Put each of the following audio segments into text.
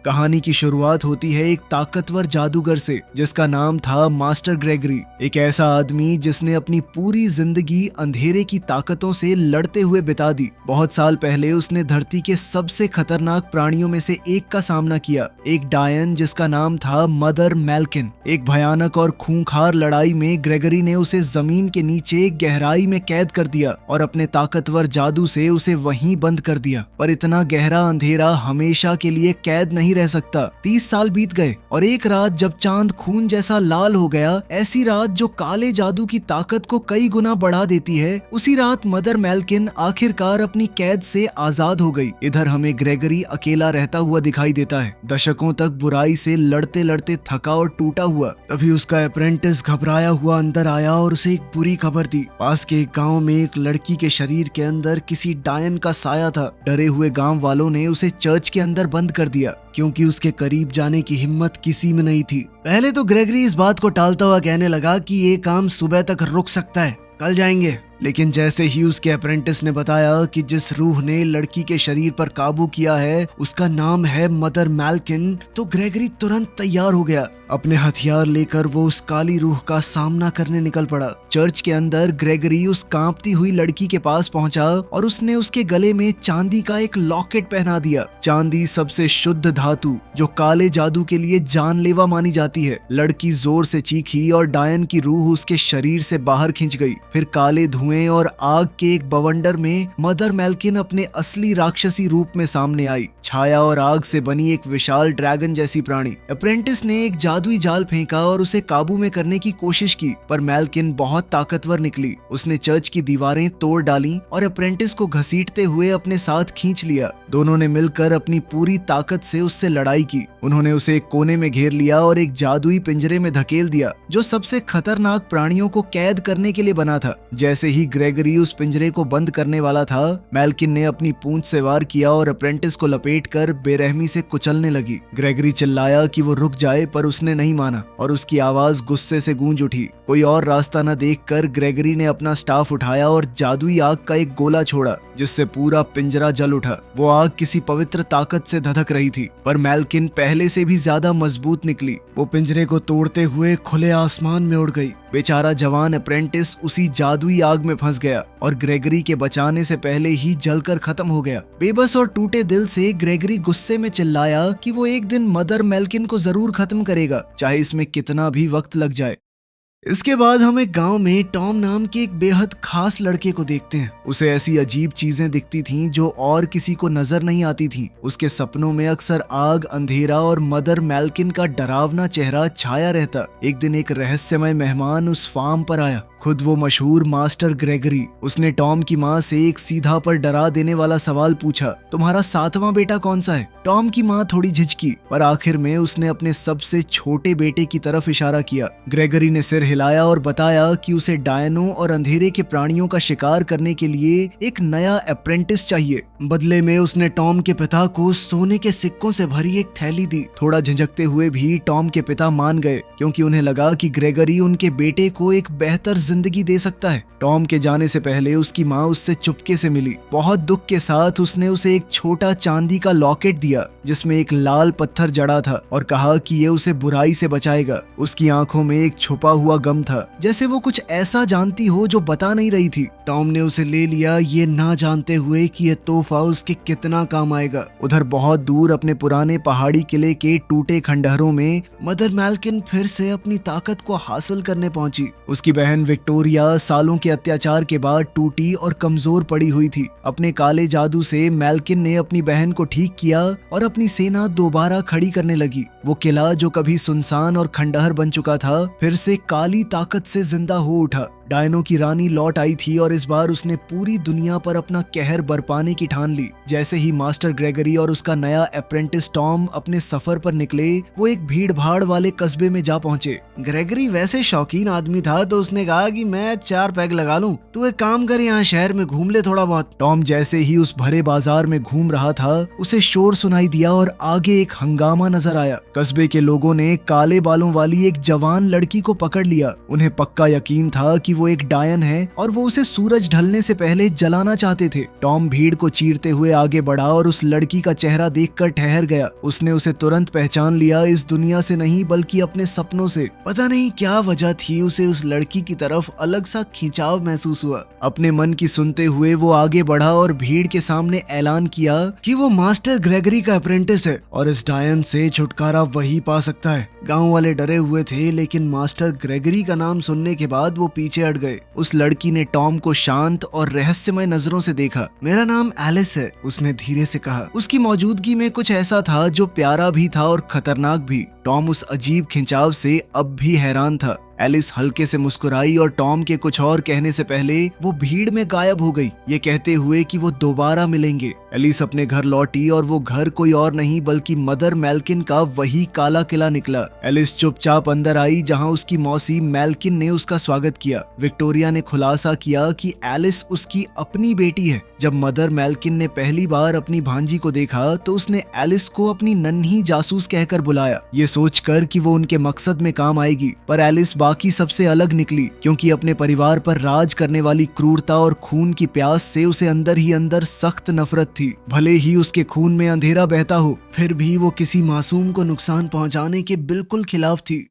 कहानी की शुरुआत होती है एक ताकतवर जादूगर से जिसका नाम था मास्टर ग्रेगरी। एक ऐसा आदमी जिसने अपनी पूरी जिंदगी अंधेरे की ताकतों से लड़ते हुए बिता दी। बहुत साल पहले उसने धरती के सबसे खतरनाक प्राणियों में से एक का सामना किया, एक डायन जिसका नाम था मदर मैल्किन। एक भयानक और खूंखार लड़ाई में ग्रेगरी ने उसे जमीन के नीचे गहराई में कैद कर दिया और अपने ताकतवर जादू से उसे वहीं बंद कर दिया। पर इतना गहरा अंधेरा हमेशा के लिए कैद नहीं रह सकता। 30 साल बीत गए और एक रात जब चांद खून जैसा लाल हो गया, ऐसी रात जो काले जादू की ताकत को कई गुना बढ़ा देती है, उसी रात मदर मैल्किन आखिरकार अपनी कैद से आजाद हो गई। इधर हमें ग्रेगरी अकेला रहता हुआ दिखाई देता है, दशकों तक बुराई से लड़ते लड़ते थका और टूटा हुआ। तभी उसका अप्रेंटिस घबराया हुआ अंदर आया और उसे एक बुरी खबर दी। पास के एक गाँव में एक लड़की के शरीर के अंदर किसी डायन का साया था। डरे हुए गाँव वालों ने उसे चर्च के अंदर बंद कर दिया क्योंकि उसके करीब जाने की हिम्मत किसी में नहीं थी। पहले तो ग्रेगरी इस बात को टालता हुआ कहने लगा कि ये काम सुबह तक रुक सकता है, कल जाएंगे। लेकिन जैसे ही उसके अप्रेंटिस ने बताया कि जिस रूह ने लड़की के शरीर पर काबू किया है उसका नाम है मदर मैल्किन, तो ग्रेगरी तुरंत तैयार हो गया। अपने हथियार लेकर वो उस काली रूह का सामना करने निकल पड़ा। चर्च के अंदर ग्रेगरी उस कांपती हुई लड़की के पास पहुंचा और उसने उसके गले में चांदी का एक लॉकेट पहना दिया। चांदी सबसे शुद्ध धातु जो काले जादू के लिए जानलेवा मानी जाती है। लड़की जोर से चीखी और डायन की रूह उसके शरीर से बाहर खिंच गई। फिर काले धुएं और आग के एक बवंडर में मदर मैल्किन अपने असली राक्षसी रूप में सामने आई। छाया और आग से बनी एक विशाल ड्रैगन जैसी प्राणी। अप्रेंटिस ने एक जादुई जाल फेंका और उसे काबू में करने की कोशिश की, पर मैल्किन बहुत ताकतवर निकली। उसने चर्च की दीवारें तोड़ डाली और अप्रेंटिस को घसीटते हुए अपने साथ खींच लिया। दोनों ने मिलकर अपनी पूरी ताकत से उससे लड़ाई की। उन्होंने उसे एक कोने में घेर लिया और एक जादुई पिंजरे में धकेल दिया जो सबसे खतरनाक प्राणियों को कैद करने के लिए बना था। जैसे ही ग्रेगरी उस पिंजरे को बंद करने वाला था, मैल्किन ने अपनी पूंछ से वार किया और अप्रेंटिस को लपेटकर बेरहमी से कुचलने लगी। ग्रेगरी चिल्लाया कि वो रुक जाए, पर उसने नहीं माना और उसकी आवाज गुस्से से गूंज उठी। कोई और रास्ता न देखकर ग्रेगरी ने अपना स्टाफ उठाया और जादुई आग का एक गोला छोड़ा जिससे पूरा पिंजरा जल उठा। वो आग किसी पवित्र ताकत से धधक रही थी, पर मैल्किन पहले से भी ज्यादा मजबूत निकली। वो पिंजरे को तोड़ते हुए खुले आसमान में उड़ गई। बेचारा जवान अप्रेंटिस उसी जादुई आग में फंस गया और ग्रेगरी के बचाने से पहले ही जलकर खत्म हो गया। बेबस और टूटे दिल से ग्रेगरी गुस्से में चिल्लाया कि वो एक दिन मदर मैल्किन को जरूर खत्म करेगा, चाहे इसमें कितना भी वक्त लग जाए। इसके बाद हम एक गांव में टॉम नाम के एक बेहद खास लड़के को देखते हैं। उसे ऐसी अजीब चीजें दिखती थीं जो और किसी को नजर नहीं आती थीं। उसके सपनों में अक्सर आग, अंधेरा और मदर मैल्किन का डरावना चेहरा छाया रहता। एक दिन एक रहस्यमय मेहमान उस फार्म पर आया, खुद वो मशहूर मास्टर ग्रेगरी। उसने टॉम की माँ से एक सीधा पर डरा देने वाला सवाल पूछा, तुम्हारा 7वां बेटा कौन सा है? टॉम की माँ थोड़ी झिझकी, पर आखिर में उसने अपने सबसे छोटे बेटे की तरफ इशारा किया। ग्रेगरी ने सिर हिलाया और बताया कि उसे डायनों और अंधेरे के प्राणियों का शिकार करने के लिए एक नया अप्रेंटिस चाहिए। बदले में उसने टॉम के पिता को सोने के सिक्कों से भरी एक थैली दी। थोड़ा झिझकते हुए भी टॉम के पिता मान गए क्योंकि उन्हें लगा कि ग्रेगरी उनके बेटे को एक बेहतर जिंदगी दे सकता है। टॉम के जाने से पहले उसकी माँ उससे चुपके से मिली। बहुत दुख के साथ उसने उसे एक छोटा चांदी का लॉकेट दिया जिसमें एक लाल पत्थर जड़ा था और कहा कि ये उसे बुराई से बचाएगा। उसकी आंखों में एक छुपा हुआ गम था, जैसे वो कुछ ऐसा जानती हो जो बता नहीं रही थी। टॉम ने उसे ले लिया, ये ना जानते हुए कि यह तोहफा उसके कितना काम आएगा। उधर बहुत दूर अपने पुराने पहाड़ी किले के टूटे खंडहरों में मदर मैल्किन फिर से अपनी ताकत को हासिल करने पहुंची। उसकी बहन विक्टोरिया सालों के अत्याचार के बाद टूटी और कमजोर पड़ी हुई थी। अपने काले जादू से मैल्किन ने अपनी बहन को ठीक किया और अपनी सेना दोबारा खड़ी करने लगी। वो किला जो कभी सुनसान और खंडहर बन चुका था, फिर से काली ताकत से जिंदा हो उठा। डायनों की रानी लौट आई थी और इस बार उसने पूरी दुनिया पर अपना कहर बरपाने की ठान ली। जैसे ही मास्टर ग्रेगरी और उसका नया अप्रेंटिस टॉम अपने सफर पर निकले, वो एक भीड़ भाड़ वाले कस्बे में जा पहुंचे। ग्रेगरी वैसे शौकीन आदमी था तो उसने कहा कि मैं 4 पैग लगा लूं, तू एक काम कर यहाँ शहर में घूम ले थोड़ा बहुत। टॉम जैसे ही उस भरे बाजार में घूम रहा था, उसे शोर सुनाई दिया और आगे एक हंगामा नजर आया। कस्बे के लोगों ने काले बालों वाली एक जवान लड़की को पकड़ लिया। उन्हें पक्का यकीन था कि वो एक डायन है और वो उसे सूरज ढलने से पहले जलाना चाहते थे। टॉम भीड़ को चीरते हुए आगे बढ़ा और उस लड़की का चेहरा देखकर ठहर गया। उसने उसे तुरंत पहचान लिया, इस दुनिया से नहीं बल्कि अपने सपनों से। पता नहीं क्या वजह थी, उसे उस लड़की की तरफ अलग सा खिंचाव महसूस हुआ। अपने मन की सुनते हुए वो आगे बढ़ा और भीड़ के सामने ऐलान किया कि वो मास्टर ग्रेगरी का अप्रेंटिस है और इस डायन से छुटकारा वही पा सकता है। गांव वाले डरे हुए थे, लेकिन मास्टर ग्रेगरी का नाम सुनने के बाद वो पीछे हट गए। उस लड़की ने टॉम को शांत और रहस्यमय नजरों से देखा। मेरा नाम एलिस है, उसने धीरे से कहा। उसकी मौजूदगी में कुछ ऐसा था जो प्यारा भी था और खतरनाक भी। टॉम उस अजीब खिंचाव से अब भी हैरान था। एलिस हल्के से मुस्कुराई और टॉम के कुछ और कहने से पहले वो भीड़ में गायब हो गई, ये कहते हुए कि वो दोबारा मिलेंगे। एलिस अपने घर लौटी और वो घर कोई और नहीं बल्कि मदर मेल्किन का वही काला किला निकला। एलिस चुपचाप अंदर आई, जहां उसकी मौसी मेल्किन ने उसका स्वागत किया। विक्टोरिया ने खुलासा किया कि एलिस उसकी अपनी बेटी है। जब मदर मेल्किन ने पहली बार अपनी भांजी को देखा तो उसने एलिस को अपनी नन्ही जासूस कहकर बुलाया, ये सोचकर कि वो उनके मकसद में काम आएगी। पर एलिस बाकी सबसे अलग निकली, क्योंकि अपने परिवार पर राज करने वाली क्रूरता और खून की प्यास से उसे अंदर ही अंदर सख्त नफरत थी। भले ही उसके खून में अंधेरा बहता हो, फिर भी वो किसी मासूम को नुकसान पहुंचाने के बिल्कुल खिलाफ थी।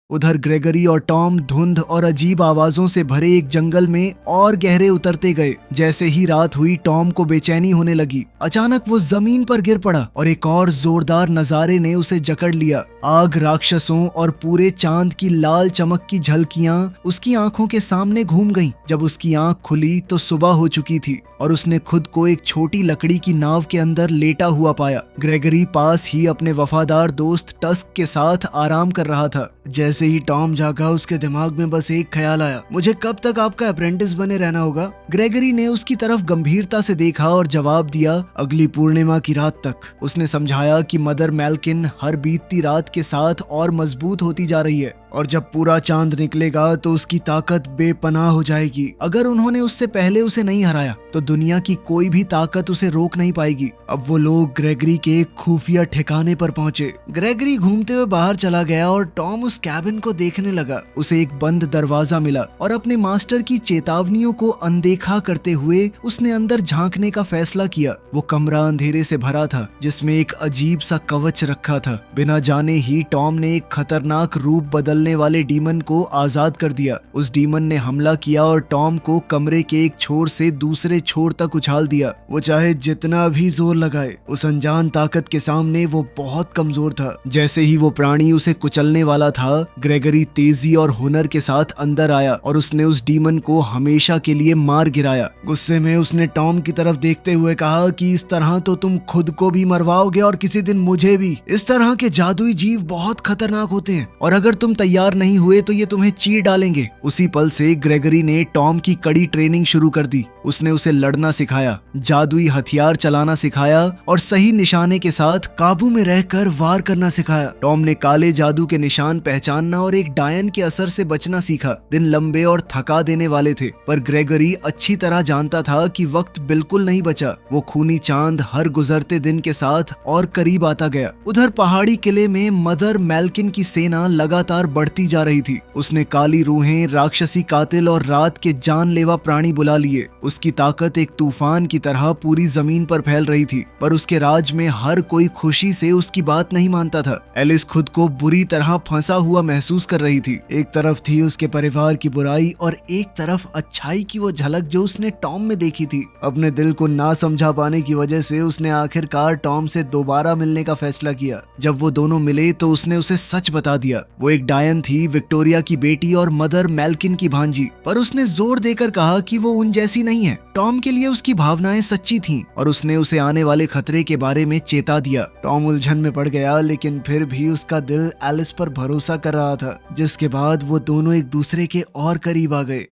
उधर ग्रेगरी और टॉम धुंध और अजीब आवाजों से भरे एक जंगल में और गहरे उतरते गए। जैसे ही रात हुई, टॉम को बेचैनी होने लगी। अचानक वो जमीन पर गिर पड़ा और एक और जोरदार नजारे ने उसे जकड़ लिया। आग, राक्षसों और पूरे चांद की लाल चमक की झलकियां उसकी आंखों के सामने घूम गईं। जब उसकी आंख खुली तो सुबह हो चुकी थी और उसने खुद को एक छोटी लकड़ी की नाव के अंदर लेटा हुआ पाया। ग्रेगरी पास ही अपने वफादार दोस्त टस्क के साथ आराम कर रहा था। जैसे ही टॉम जागा, उसके दिमाग में बस एक ख्याल आया, मुझे कब तक आपका अप्रेंटिस बने रहना होगा? ग्रेगरी ने उसकी तरफ गंभीरता से देखा और जवाब दिया, अगली पूर्णिमा की रात तक। उसने समझाया कि मदर मेल्किन हर बीतती रात के साथ और मजबूत होती जा रही है और जब पूरा चांद निकलेगा तो उसकी ताकत बेपनाह हो जाएगी। अगर उन्होंने उससे पहले उसे नहीं हराया तो दुनिया की कोई भी ताकत उसे रोक नहीं पाएगी। अब वो लोग ग्रेगरी के एक खुफिया ठिकाने पर पहुंचे। ग्रेगरी घूमते हुए बाहर चला गया और टॉम उस कैबिन को देखने लगा। उसे एक बंद दरवाजा मिला और अपने मास्टर की चेतावनियों को अनदेखा करते हुए उसने अंदर झांकने का फैसला किया। वो कमरा अंधेरे से भरा था, जिसमें एक अजीब सा कवच रखा था। बिना जाने ही टॉम ने एक खतरनाक रूप बदलने वाले डीमन को आजाद कर दिया। उस डीमन ने हमला किया और टॉम को कमरे के एक छोर से दूसरे छोर तक उछाल दिया। वो चाहे जितना भी जोर लगाए, उस अनजान ताकत के सामने वो बहुत कमजोर था। जैसे ही वो प्राणी उसे कुचलने वाला था, ग्रेगरी तेजी और हुनर के साथ अंदर आया और उसने उस डीमन को हमेशा के लिए मार गिराया। गुस्से में उसने टॉम की तरफ देखते हुए कहा कि इस तरह तो तुम खुद को भी मरवाओगे और किसी दिन मुझे भी। इस तरह के जादुई जीव बहुत खतरनाक होते हैं और अगर तुम तैयार नहीं हुए तो ये तुम्हें चीर डालेंगे। उसी पल से ग्रेगरी ने टॉम की कड़ी ट्रेनिंग शुरू कर दी। उसने उसे लड़ना सिखाया, जादुई हथियार चलाना सिखाया और सही निशाने के साथ काबू में रहकर वार करना सिखाया। टॉम ने काले जादू के निशान पहचानना और एक डायन के असर से बचना सीखा। दिन लंबे और थका देने वाले थे, पर ग्रेगरी अच्छी तरह जानता था कि वक्त बिल्कुल नहीं बचा। वो खूनी चांद हर गुजरते दिन के साथ और करीब आता गया। उधर पहाड़ी किले में मदर मेल्किन की सेना लगातार बढ़ती जा रही थी। उसने काली रूहें, राक्षसी कातिल और रात के जानलेवा प्राणी बुला लिए। उसकी ताकत एक तूफान की तरह पूरी जमीन पर फैल रही थी, पर उसके राज में हर कोई खुशी से उसकी बात नहीं मानता था। एलिस खुद को बुरी तरह फंसा हुआ महसूस कर रही थी। एक तरफ थी उसके परिवार की बुराई और एक तरफ अच्छाई की वो झलक जो उसने टॉम में देखी थी। अपने दिल को ना समझा पाने की वजह से उसने आखिरकार टॉम से दोबारा मिलने का फैसला किया। जब वो दोनों मिले तो उसने उसे सच बता दिया। वो एक डायन थी, विक्टोरिया की बेटी और मदर मेल्किन की भांजी, पर उसने जोर देकर कहा कि वो उन जैसी नहीं है। टॉम के लिए उसकी भावनाएं सच्ची थीं और उसने उसे आने वाले खतरे के बारे में चेता दिया। टॉम उलझन में पड़ गया, लेकिन फिर भी उसका दिल एलिस पर भरोसा कर रहा था, जिसके बाद वो दोनों एक दूसरे के और करीब आ गए।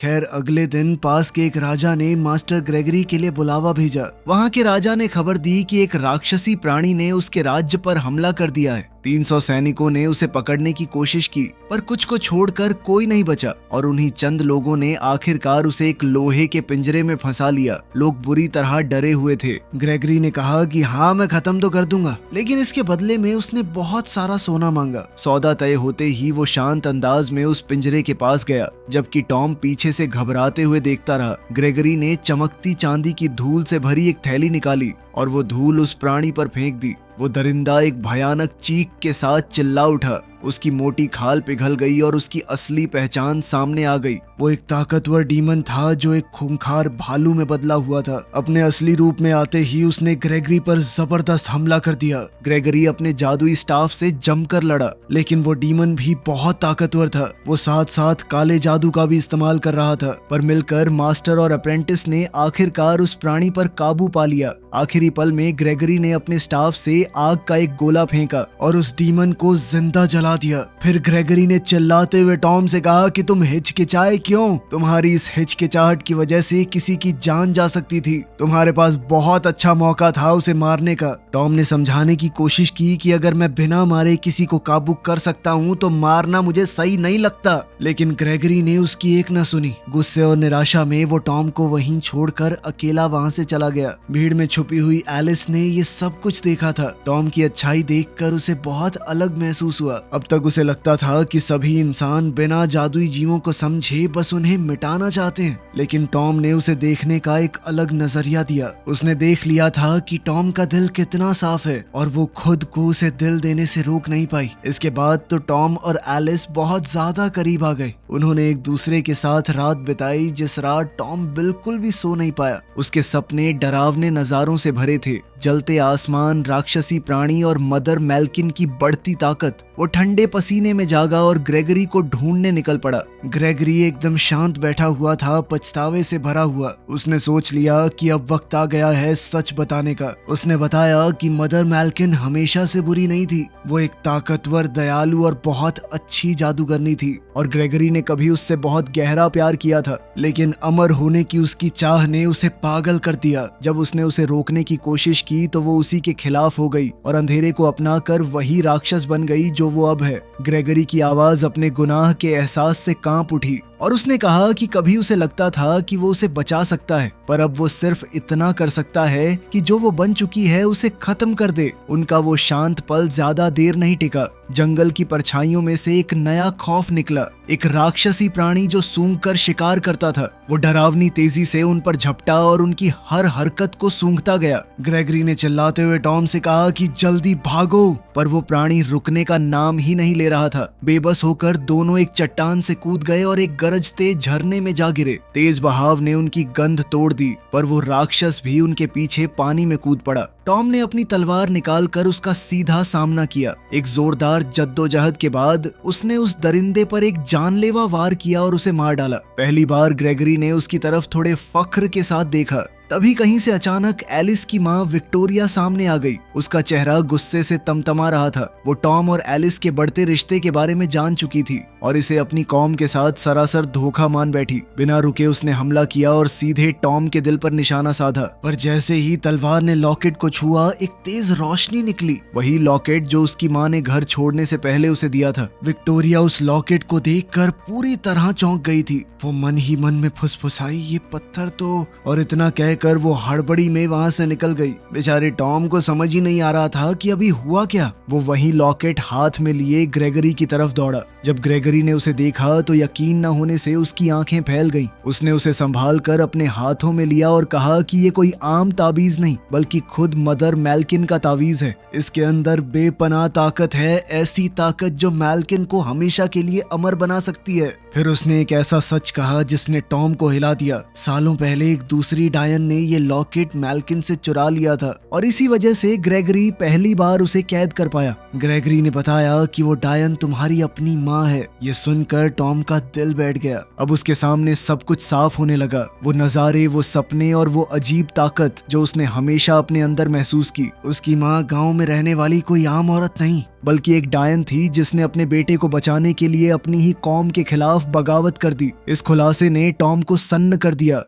खैर, अगले दिन पास के एक राजा ने मास्टर ग्रेगरी के लिए बुलावा भेजा। वहाँ के राजा ने खबर दी कि एक राक्षसी प्राणी ने उसके राज्य पर हमला कर दिया है। 300 सैनिकों ने उसे पकड़ने की कोशिश की, पर कुछ को छोड़कर कोई नहीं बचा और उन्हीं चंद लोगों ने आखिरकार उसे एक लोहे के पिंजरे में फंसा लिया। लोग बुरी तरह डरे हुए थे। ग्रेगरी ने कहा कि हाँ, मैं खत्म तो कर दूंगा, लेकिन इसके बदले में उसने बहुत सारा सोना मांगा। सौदा तय होते ही वो शांत अंदाज में उस पिंजरे के पास गया, जबकि टॉम पीछे से घबराते हुए देखता रहा। ग्रेगरी ने चमकती चांदी की धूल से भरी एक थैली निकाली और वो धूल उस प्राणी पर फेंक दी। वो दरिंदा एक भयानक चीख के साथ चिल्ला उठा। उसकी मोटी खाल पिघल गई और उसकी असली पहचान सामने आ गई। वो एक ताकतवर डीमन था जो एक खूंखार भालू में बदला हुआ था। अपने असली रूप में आते ही उसने ग्रेगरी पर जबरदस्त हमला कर दिया। ग्रेगरी अपने जादुई स्टाफ से जमकर लड़ा, लेकिन वो डीमन भी बहुत ताकतवर था। वो साथ साथ काले जादू का भी इस्तेमाल कर रहा था, पर मिलकर मास्टर और अप्रेंटिस ने आखिरकार उस प्राणी पर काबू पा लिया। आखिरी पल में ग्रेगरी ने अपने स्टाफ से आग का एक गोला फेंका और उस डीमन को जिंदा जला दिया। फिर ग्रेगरी ने चिल्लाते हुए टॉम से कहा कि तुम हिचकिचाए क्यों? तुम्हारी इस हिचकिचाहट की वजह से किसी की जान जा सकती थी। तुम्हारे पास बहुत अच्छा मौका था उसे मारने का। टॉम ने समझाने की कोशिश की कि अगर मैं बिना मारे किसी को काबू कर सकता हूँ तो मारना मुझे सही नहीं लगता, लेकिन ग्रेगरी ने उसकी एक न सुनी। गुस्से और निराशा में वो टॉम को वहीं छोड़कर अकेला वहां से चला गया। भीड़ में छुपी हुई एलिस ने ये सब कुछ देखा था। टॉम की अच्छाई देखकर उसे बहुत अलग महसूस हुआ। अब तक उसे लगता था कि सभी इंसान बिना जादुई जीवों को समझे बस उन्हें मिटाना चाहते हैं, लेकिन टॉम ने उसे देखने का एक अलग नजरिया दिया। उसने देख लिया था कि टॉम का दिल कितना साफ है और वो खुद को उसे दिल देने से रोक नहीं पाई। इसके बाद तो टॉम और एलिस बहुत ज्यादा करीब आ गए। उन्होंने एक दूसरे के साथ रात बिताई, जिस रात टॉम बिल्कुल भी सो नहीं पाया। उसके सपने डरावने नजारों से भरे थे। जलते आसमान, राक्षसी प्राणी और मदर मैल्किन की बढ़ती ताकत। वो ठंडे पसीने में जागा और ग्रेगरी को ढूंढने निकल पड़ा। ग्रेगरी एकदम शांत बैठा हुआ था, पछतावे से भरा हुआ। उसने सोच लिया कि अब वक्त आ गया है सच बताने का। उसने बताया कि मदर मैल्किन हमेशा से बुरी नहीं थी। वो एक ताकतवर, दयालु और बहुत अच्छी जादूगरनी थी और ग्रेगरी ने कभी उससे बहुत गहरा प्यार किया था, लेकिन अमर होने की उसकी चाह ने उसे पागल कर दिया। जब उसने उसे रोकने की कोशिश की तो वो उसी के खिलाफ हो गई और अंधेरे को अपनाकर वही राक्षस बन गई जो वो अब है। ग्रेगरी की आवाज अपने गुनाह के एहसास से कांप उठी और उसने कहा कि कभी उसे लगता था कि वो उसे बचा सकता है, पर अब वो सिर्फ इतना कर सकता है कि जो वो बन चुकी है उसे खत्म कर दे। उनका वो शांत पल ज्यादा देर नहीं टिका। जंगल की परछाइयों में से एक नया खौफ निकला, एक राक्षसी प्राणी जो सूंघकर शिकार करता था। वो डरावनी तेजी से उन पर झपटा और उनकी हर हरकत को सूंघता गया। ग्रेगरी ने चिल्लाते हुए टॉम से कहा कि जल्दी भागो, पर वो प्राणी रुकने का नाम ही नहीं ले रहा था। बेबस होकर दोनों एक चट्टान से कूद गए और एक गरजते झरने में जा गिरे। तेज बहाव ने उनकी गंध तोड़ दी, पर वो राक्षस भी उनके पीछे पानी में कूद पड़ा। टॉम ने अपनी तलवार निकालकर उसका सीधा सामना किया। एक जोरदार जद्दोजहद के बाद उसने उस दरिंदे पर एक जानलेवा वार किया और उसे मार डाला। पहली बार ग्रेगरी ने उसकी तरफ थोड़े फख्र के साथ देखा। तभी कहीं से अचानक एलिस की माँ विक्टोरिया सामने आ गई। उसका चेहरा गुस्से से तमतमा रहा था। वो टॉम और एलिस के बढ़ते रिश्ते के बारे में जान चुकी थी और इसे अपनी कौम के साथ सरासर धोखा मान बैठी। बिना रुके उसने हमला किया और सीधे टॉम के दिल पर निशाना साधा। पर जैसे ही तलवार ने लॉकेट को छुआ, एक तेज रोशनी निकली। वही लॉकेट जो उसकी माँ ने घर छोड़ने से पहले उसे दिया था। विक्टोरिया उस लॉकेट को देखकर पूरी तरह चौंक गई थी। वो मन ही मन में फुसफुसाई, ये पत्थर तो, और इतना कहकर वो हड़बड़ी में वहां से निकल गई। बेचारे टॉम को समझ ही नहीं आ रहा था कि अभी हुआ क्या। वो वही लॉकेट हाथ में लिए ग्रेगरी की तरफ दौड़ा। जब ग्रेगरी ने उसे देखा तो यकीन न होने से उसकी आंखें फैल गईं। उसने उसे संभाल कर अपने हाथों में लिया और कहा कि ये कोई आम ताबीज नहीं, बल्कि खुद मदर मैल्किन का तावीज है। इसके अंदर बेपनाह ताकत है, ऐसी ताकत जो मैल्किन को हमेशा के लिए अमर बना सकती है। फिर उसने एक ऐसा सच कहा जिसने टॉम को हिला दिया। सालों पहले एक दूसरी डायन ने ये लॉकेट मैल्किन से चुरा लिया था और इसी वजह से ग्रेगरी पहली बार उसे कैद कर पाया। ग्रेगरी ने बताया कि वो डायन तुम्हारी अपनी माँ है। ये सुनकर टॉम का दिल बैठ गया। अब उसके सामने सब कुछ साफ होने लगा। वो नजारे, वो सपने और वो अजीब ताकत जो उसने हमेशा अपने अंदर महसूस की। उसकी माँ गाँव में रहने वाली कोई आम औरत नहीं, बल्कि एक डायन थी जिसने अपने बेटे को बचाने के लिए अपनी ही कौम के खिलाफ बगावत कर दी। इस खुलासे ने टॉम को सन्न कर दिया।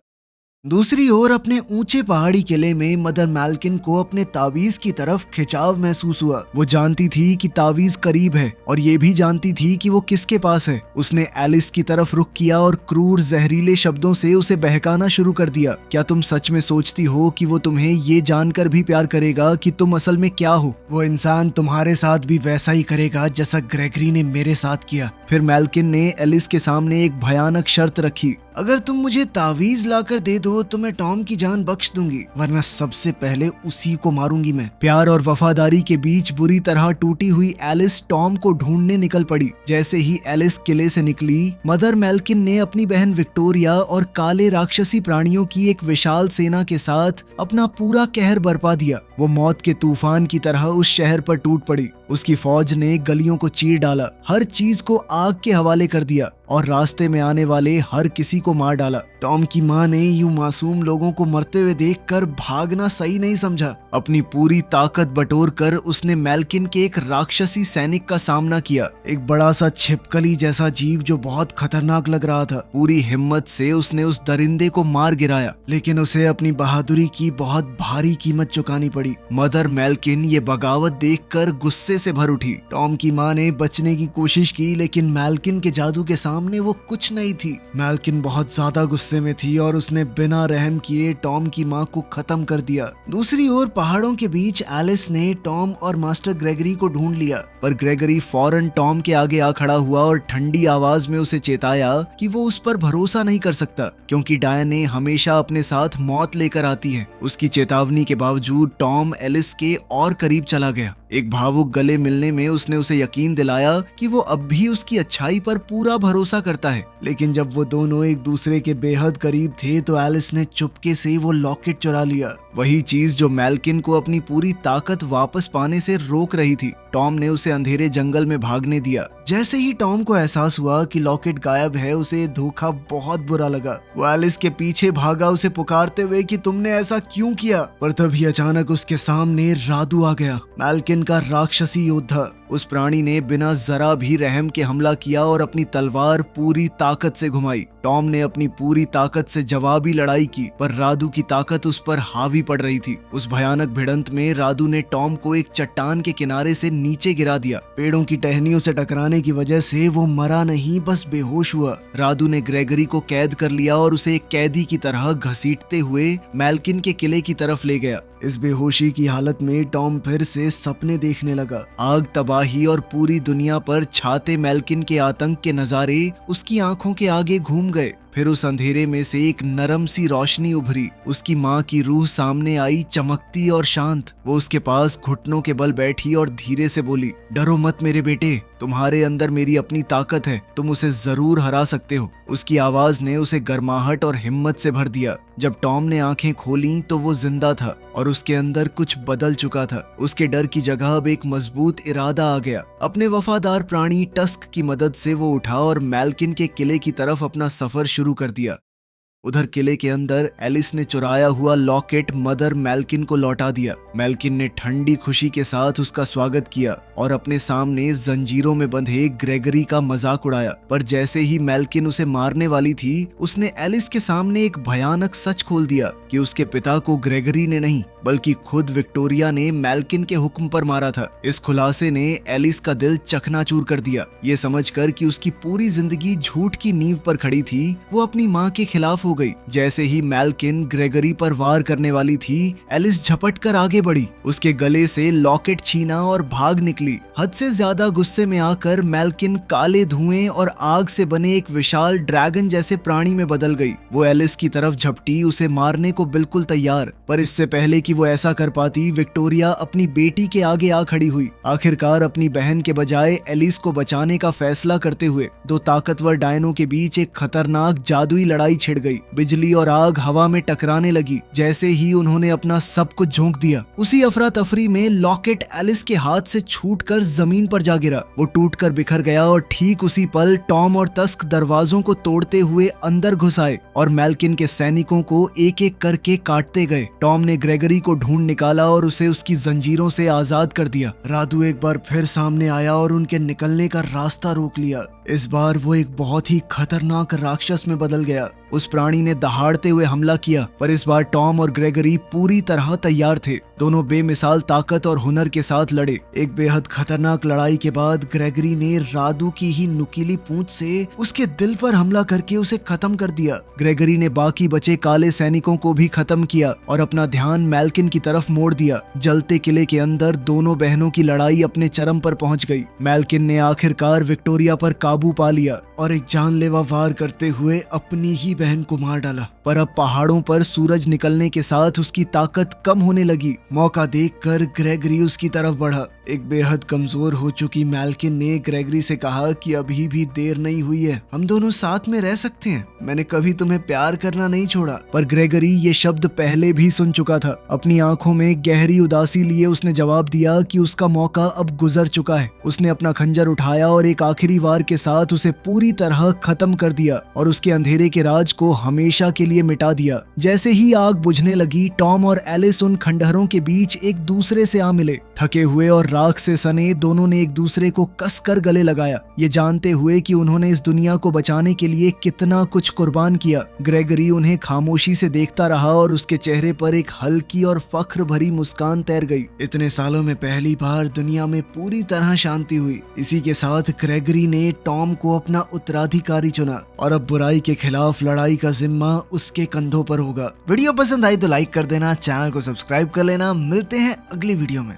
दूसरी ओर अपने ऊंचे पहाड़ी किले में मदर मैल्किन को अपने तावीज की तरफ खिंचाव महसूस हुआ। वो जानती थी कि तावीज करीब है और ये भी जानती थी कि वो किसके पास है। उसने एलिस की तरफ रुख किया और क्रूर जहरीले शब्दों से उसे बहकाना शुरू कर दिया। क्या तुम सच में सोचती हो कि वो तुम्हें ये जानकर भी प्यार करेगा कि तुम असल में क्या हो? वो इंसान तुम्हारे साथ भी वैसा ही करेगा जैसा ग्रेगरी ने मेरे साथ किया। फिर मैल्किन ने एलिस के सामने एक भयानक शर्त रखी। अगर तुम मुझे तावीज लाकर दे दो तो मैं टॉम की जान बख्श दूंगी, वरना सबसे पहले उसी को मारूंगी मैं। प्यार और वफादारी के बीच बुरी तरह टूटी हुई एलिस टॉम को ढूंढने निकल पड़ी। जैसे ही एलिस किले से निकली, मदर मैल्किन ने अपनी बहन विक्टोरिया और काले राक्षसी प्राणियों की एक विशाल सेना के साथ अपना पूरा कहर बरपा दिया। वो मौत के तूफान की तरह उस शहर पर टूट पड़ी। उसकी फौज ने गलियों को चीर डाला, हर चीज को आग के हवाले कर दिया और रास्ते में आने वाले हर किसी को मार डाला। टॉम की माँ ने यूं मासूम लोगों को मरते हुए देखकर भागना सही नहीं समझा। अपनी पूरी ताकत बटोर कर उसने मैल्किन के एक राक्षसी सैनिक का सामना किया, एक बड़ा सा छिपकली जैसा जीव जो बहुत खतरनाक लग रहा था। पूरी हिम्मत से उसने उस दरिंदे को मार गिराया, लेकिन उसे अपनी बहादुरी की बहुत भारी कीमत चुकानी पड़ी। मदर मैल्किन ये बगावत देखकर गुस्से से भर उठी। टॉम की माँ ने बचने की कोशिश की, लेकिन मैल्किन के जादू के सामने वो कुछ नहीं थी। मैल्किन बहुत ज्यादा गुस्से में थी और उसने बिना रहम किए टॉम की माँ को खत्म कर दिया। दूसरी ओर पहाड़ों के बीच एलिस ने टॉम और मास्टर ग्रेगरी को ढूंढ लिया, पर ग्रेगरी फौरन टॉम के आगे आ खड़ा हुआ और ठंडी आवाज में उसे चेताया कि वो उस पर भरोसा नहीं कर सकता, क्योंकि डायने हमेशा अपने साथ मौत लेकर आती है। उसकी चेतावनी के बावजूद टॉम एलिस के और करीब चला गया। एक भावुक गले मिलने में उसने उसे यकीन दिलाया कि वो अब भी उसकी अच्छाई पर पूरा भरोसा करता है। लेकिन जब वो दोनों एक दूसरे के बेहद करीब थे तो एलिस ने चुपके से वो लॉकेट चुरा लिया, वही चीज जो मैल्किन को अपनी पूरी ताकत वापस पाने से रोक रही थी। टॉम ने उसे अंधेरे जंगल में भागने दिया। जैसे ही टॉम को एहसास हुआ कि लॉकेट गायब है, उसे धोखा बहुत बुरा लगा। वो एलिस के पीछे भागा, उसे पुकारते हुए कि तुमने ऐसा क्यों किया। पर तभी अचानक उसके सामने रादू आ गया, मैल्किन का राक्षसी योद्धा। उस प्राणी ने बिना जरा भी रहम के हमला किया और अपनी तलवार पूरी ताकत से घुमाई। टॉम ने अपनी पूरी ताकत से जवाबी लड़ाई की, पर रादू की ताकत उस पर हावी पड़ रही थी। उस भयानक भिड़ंत में रादू ने टॉम को एक चट्टान के किनारे से नीचे गिरा दिया। पेड़ों की टहनियों से टकराने की वजह से वो मरा नहीं, बस बेहोश हुआ। रादू ने ग्रेगरी को कैद कर लिया और उसे एक कैदी की तरह घसीटते हुए मैल्किन के किले की तरफ ले गया। इस बेहोशी की हालत में टॉम फिर से सपने देखने लगा। आग, तबाही और पूरी दुनिया पर छाते मैल्किन के आतंक के नजारे उसकी आंखों के आगे घूम गए। फिर उस अंधेरे में से एक नरम सी रोशनी उभरी। उसकी माँ की रूह सामने आई, चमकती और शांत। वो उसके पास घुटनों के बल बैठी और धीरे से बोली, डरो मत मेरे बेटे, तुम्हारे अंदर मेरी अपनी ताकत है, तुम उसे जरूर हरा सकते हो। उसकी आवाज ने उसे गर्माहट और हिम्मत से भर दिया। जब टॉम ने आंखें खोली तो वो जिंदा था और उसके अंदर कुछ बदल चुका था। उसके डर की जगह अब एक मजबूत इरादा आ गया। अपने वफादार प्राणी टस्क की मदद से वो उठा और मैल्किन के किले की तरफ अपना सफर शुरू कर दिया। उधर किले के अंदर एलिस ने चुराया हुआ लॉकेट मदर मैल्किन को लौटा दिया। मैल्किन ने ठंडी खुशी के साथ उसका स्वागत किया और अपने सामने जंजीरों में बंधे ग्रेगरी का मजाक उड़ाया। पर जैसे ही मैल्किन उसे मारने वाली थी, उसने एलिस के सामने एक भयानक सच खोल दिया कि उसके पिता को ग्रेगरी ने नहीं बल्कि खुद विक्टोरिया ने मैल्किन के हुक्म पर मारा था। इस खुलासे ने एलिस का दिल चकनाचूर कर दिया। ये समझकर कि उसकी पूरी जिंदगी झूठ की नींव पर खड़ी थी, वो अपनी माँ के खिलाफ हो गई। जैसे ही मैल्किन ग्रेगरी पर वार करने वाली थी, एलिस झपट कर आगे बढ़ी, उसके गले से लॉकेट छीना और भाग निकली। हद से ज्यादा गुस्से में आकर मैल्किन काले धुएं और आग से बने एक विशाल ड्रैगन जैसे प्राणी में बदल गई। वो एलिस की तरफ झपटी, उसे मारने को बिल्कुल तैयार। पर इससे पहले कि वो ऐसा कर पाती, विक्टोरिया अपनी बेटी के आगे आ खड़ी हुई। आखिरकार अपनी बहन के बजाय एलिस को बचाने का फैसला करते हुए दो ताकतवर डायनों के बीच एक खतरनाक जादुई लड़ाई छिड़ गई। बिजली और आग हवा में टकराने लगी। जैसे ही उन्होंने अपना सब कुछ झोंक दिया, उसी अफरा तफरी में लॉकेट एलिस के हाथ से छूटकर जमीन पर जा गिरा। वो टूटकर बिखर गया और ठीक उसी पल टॉम और टस्क दरवाजों को तोड़ते हुए अंदर घुस आए और मैल्किन के सैनिकों को एक एक करके काटते गए। टॉम ने ग्रेगरी को ढूंढ निकाला और उसे उसकी जंजीरों से आजाद कर दिया। रादू एक बार फिर सामने आया और उनके निकलने का रास्ता रोक लिया। इस बार वो एक बहुत ही खतरनाक राक्षस में बदल गया। उस प्राणी ने दहाड़ते हुए हमला किया, पर इस बार टॉम और ग्रेगरी पूरी तरह तैयार थे। दोनों बेमिसाल ताकत और हुनर के साथ लड़े। एक बेहद खतरनाक लड़ाई के बाद ग्रेगरी ने रादू की ही नुकीली पूंछ से उसके दिल पर हमला करके उसे खत्म कर दिया। ग्रेगरी ने बाकी बचे काले सैनिकों को भी खत्म किया और अपना ध्यान मैल्किन की तरफ मोड़ दिया। जलते किले के अंदर दोनों बहनों की लड़ाई अपने चरम पर पहुंच गई। मैल्किन ने आखिरकार विक्टोरिया पर काबू पा लिया और एक जानलेवा वार करते हुए अपनी ही बहन को मार डाला। पर अब पहाड़ों पर सूरज निकलने के साथ उसकी ताकत कम होने लगी। मौका देखकर ग्रेगरी उसकी तरफ बढ़ा। एक बेहद कमजोर हो चुकी मैल्किन ने ग्रेगरी से कहा कि अभी भी देर नहीं हुई है, हम दोनों साथ में रह सकते हैं। मैंने कभी तुम्हें प्यार करना नहीं छोड़ा। पर ग्रेगरी ये शब्द पहले भी सुन चुका था। अपनी आंखों में गहरी उदासी लिए उसने जवाब दिया कि उसका मौका अब गुजर चुका है। उसने अपना खंजर उठाया और एक आखिरी वार के साथ उसे पूरी तरह खत्म कर दिया और उसके अंधेरे के राज को हमेशा के लिए मिटा दिया। जैसे ही आग बुझने लगी, टॉम और एलिस उन खंडहरों के बीच एक दूसरे से आ मिले। थके हुए और राख से सने दोनों ने एक दूसरे को कसकर गले लगाया, ये जानते हुए कि उन्होंने इस दुनिया को बचाने के लिए कितना कुछ कुर्बान किया। ग्रेगरी उन्हें खामोशी से देखता रहा और उसके चेहरे पर एक हल्की और फख्र भरी मुस्कान तैर गई। इतने सालों में पहली बार दुनिया में पूरी तरह शांति हुई। इसी के साथ ग्रेगरी ने टॉम को अपना उत्तराधिकारी चुना और अब बुराई के खिलाफ लड़ाई का जिम्मा उसके कंधों पर होगा। वीडियो पसंद आई तो लाइक कर देना, चैनल को सब्सक्राइब कर लेना। मिलते हैं अगली वीडियो में।